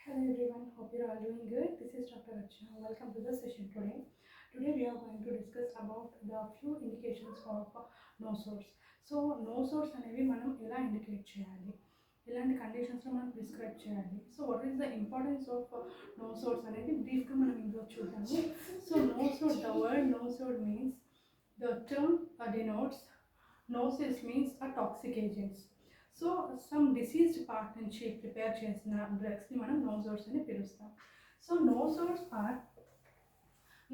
Hello everyone, hope you're all doing good. This is Dr.Archana. Welcome to the session today. Today we are going to discuss about the few indications of nosodes. So nosodes అనేవి మనం ఎలా indicate చేయాలి, ఇలాంటి కండిషన్స్లో మనం prescribe చేయాలి. So what is the importance of nosodes అనేది బ్రీఫ్గా మనం ఇందులో చూద్దాము. So nosode, the word nosode means the term denotes nosis means a toxic agents. So some diseased part నుంచి ప్రిపేర్ చేసిన డ్రగ్స్ని మనం నోసోడ్స్ అని పిలుస్తాం. So nosodes are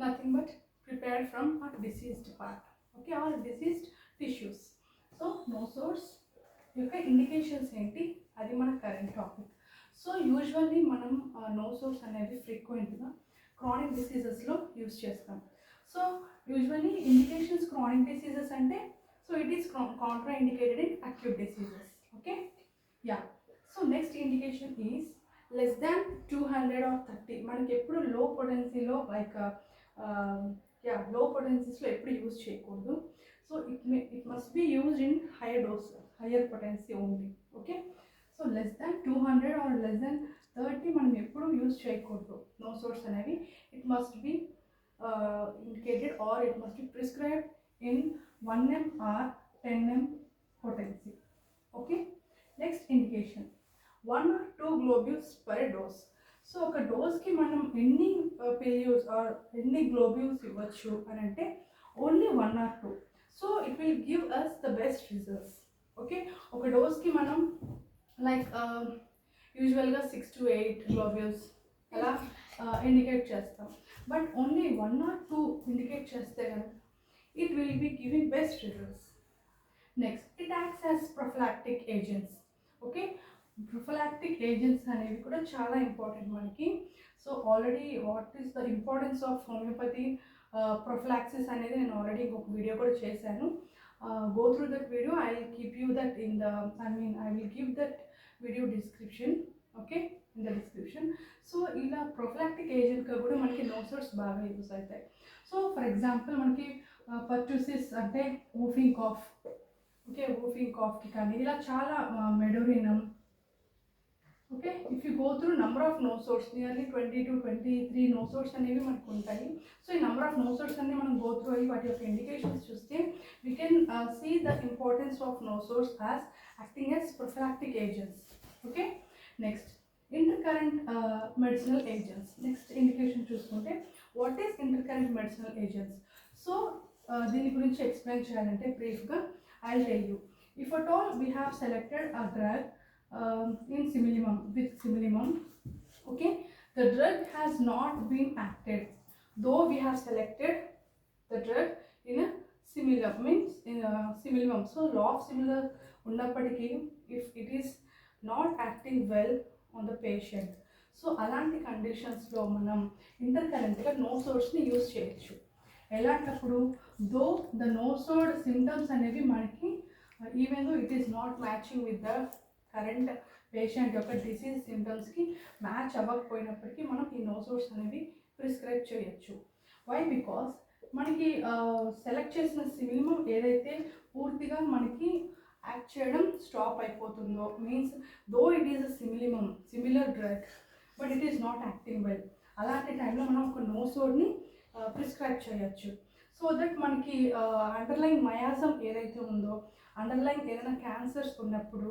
nothing but prepared from a diseased part, okay, or diseased tissues. So nosodes యొక్క indications ఏంటి, అది మన కరెంట్ టాపిక్. సో యూజువల్లీ మనం నోసోడ్స్ అనేవి ఫ్రీక్వెంట్గా క్రానిక్ డిసీజెస్లో యూజ్ చేస్తాం. So usually indications chronic diseases అంటే so it is contraindicated in acute diseases. Okay, yeah. So next indication is less than 200 or 30. మనకి ఎప్పుడు లో పొటెన్సీలో లైక్ లో పొటెన్సీస్లో ఎప్పుడు యూజ్ చేయకూడదు. So it must be used in higher potency only. Okay, so less than 200 or less than 30 మనం ఎప్పుడు use చేయకూడదు nosodes అనేవి. It must be indicated or it must be prescribed in 1 m or 10 m potency. Okay, next indication 1 or 2 globules per dose. So ఒక డోస్కి మనం ఎన్ని పిల్యూస్ are ఎన్ని globules ఇవ్వచ్చు అని అంటే only 1 or 2. So it will give us the best results. Okay, ఒక డోస్కి మనం లైక్ యూజువల్గా 6 to 8 గ్లోబ్యూల్స్ అలా ఇండికేట్ చేస్తాం. బట్ ఓన్లీ 1 or 2 ఇండికేట్ చేస్తే కనుక it will be giving best results. Next, it acts as prophylactic agents. Okay, prophylactic agents అనేవి కూడా చాలా ఇంపార్టెంట్ మనకి. So already what is the importance of homeopathy prophylaxis అనేది నేను ఆల్రెడీ ఇంకొక వీడియో కూడా చేశాను. Go through that video. I will keep you that in the I will give that video description. Okay, in the description. So ఇలా prophylactic ఏజెంట్గా కూడా మనకి nosodes బాగా యూస్ అవుతాయి. సో ఫర్ ఎగ్జాంపుల్ మనకి పర్టూసిస్ అంటే ఊఫింగ్ కాఫ్, ఓకే, ఊఫింగ్ కాఫ్కి కానీ ఇలా చాలా medorrhinum. Okay, if you go through number of nosodes nearly 20 to 23 nosodes అనేవి మనకు ఉంటాయి. సో ఈ నంబర్ ఆఫ్ నోసోడ్స్ అన్ని మనం గో త్రూ అయ్యి వాటి యొక్క ఇండికేషన్స్ చూస్తే we can see the importance of nosodes as acting as prophylactic agents. Okay, next intercurrent medicinal agents. Next indication చూసుకుంటే what is intercurrent medicinal agents. So దీని గురించి explain చేయాలంటే బ్రీఫ్గా I tell you. If at all we have selected a drug in simillimum with simillimum, okay, the drug has not been acted though we have selected the drug in a similar means in a simillimum. So law of similar unnappatiki if it is not acting well on the patient, so alanti conditions lo manam intercurrent ga nosodes ni use cheyochu. ఎలాంటప్పుడు though the nosode symptoms అనేవి మనకి even though it is not matching with the current patient యొక్క disease సిమ్టమ్స్కి match అవ్వకపోయినప్పటికీ మనం ఈ nosodes అనేవి prescribe చేయొచ్చు. వై? బికాస్ మనకి సెలెక్ట్ చేసిన సిమిలిమం ఏదైతే పూర్తిగా మనకి యాక్ట్ చేయడం స్టాప్ అయిపోతుందో, means though it is a similar drug but it is not acting well, అలాంటి టైంలో మనం ఒక నోసోడ్ని ప్రిస్క్రైబ్ చేయొచ్చు. సో దట్ మనకి అండర్లైన్ మయాజం ఏదైతే ఉందో, అండర్లైన్ ఏదైనా క్యాన్సర్స్ ఉన్నప్పుడు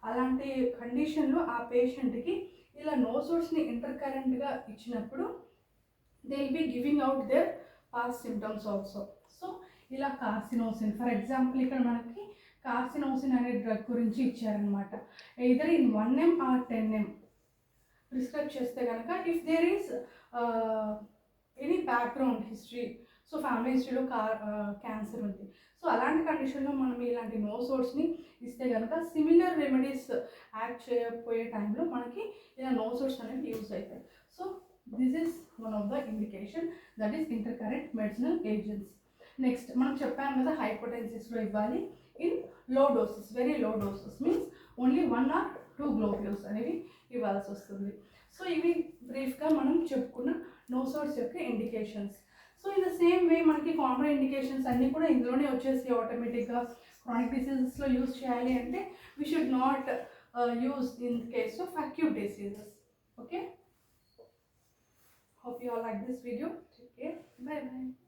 అలాంటి కండిషన్లో ఆ పేషెంట్కి ఇలా నోసోడ్స్ని ఇంటర్కరెంట్గా ఇచ్చినప్పుడు they will be giving out their past symptoms also. So ఇలా కార్సినోసిన్, ఫర్ ఎగ్జాంపుల్ ఇక్కడ మనకి కార్సినోసిన్ అనే డ్రగ్ గురించి ఇచ్చారనమాట. Either in 1 m or 10 m prescribe చేస్తే కనుక if there is any background history, so family హిస్టరీలో క్యాన్సర్ ఉంది, సో అలాంటి కండిషన్లో మనం ఇలాంటి నోసోడ్స్ని ఇస్తే కనుక సిమిలర్ రెమెడీస్ యాక్ట్ చేయకపోయే టైంలో మనకి ఇలా నోసోడ్స్ అనేవి యూజ్ అవుతాయి. So this is one of the indication that is intercurrent medicinal agents. Next మనం చెప్పాము కదా హైపోటెన్సిస్లో ఇవ్వాలి in low doses, very low doses means only 1 or 2 globules అనేవి ఇవ్వాల్సి వస్తుంది. సో ఇవి బ్రీఫ్గా మనం చెప్పుకున్న నోసోడ్స్ యొక్క indications. So in the same way మనకి కాంట్రా ఇండికేషన్స్ అన్నీ కూడా ఇందులోనే వచ్చేసి ఆటోమేటిక్గా chronic diseases lo use cheyali ante we should not use in case of acute diseases. Okay. Hope you all like this video. Take care. Bye bye.